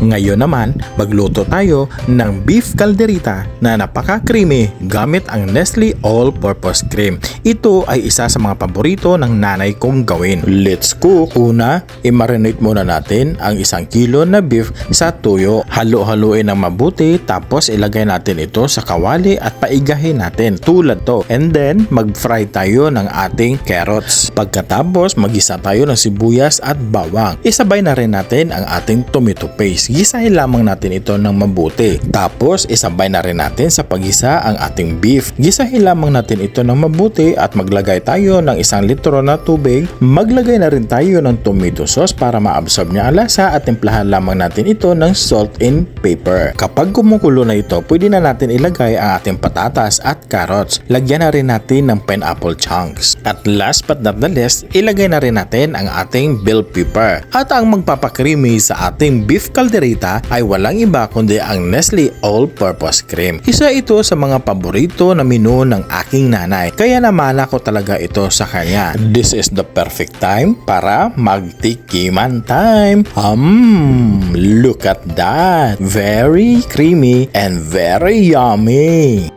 Ngayon naman, magluto tayo ng beef calderita na napaka-creamy gamit ang Nestle All-Purpose Cream. Ito ay isa sa mga paborito ng nanay kong gawin. Let's cook! Una, i-marinate muna natin ang 1 kilo na beef sa tuyo. Halo-haluin ng mabuti tapos ilagay natin ito sa kawali at paigahin natin tulad to. And then, mag-fry tayo ng ating carrots. Pagkatapos, mag-isa tayo ng sibuyas at bawang. Isabay na rin natin ang ating tomato paste. Gisahin lamang natin ito ng mabuti. Tapos isabay na rin natin sa pagisa ang ating beef. Gisahin lamang natin ito ng mabuti at maglagay tayo ng 1 litro na tubig. Maglagay na rin tayo ng tomato sauce para ma-absorb niya ang lasa at timplahan lamang natin ito ng salt and pepper. Kapag kumukulo na ito, pwede na natin ilagay ang ating patatas at carrots. Lagyan na rin natin ng pineapple chunks. At last but not the least, ilagay na rin natin ang ating bell pepper. At ang magpapakreamy sa ating beef calderita ay walang iba kundi ang Nestle All-Purpose Cream. Isa ito sa mga paborito na menu ng aking nanay. Kaya naman ako talaga ito sa kanya. This is the perfect time para magtikiman time. Look at that. Very creamy and very yummy.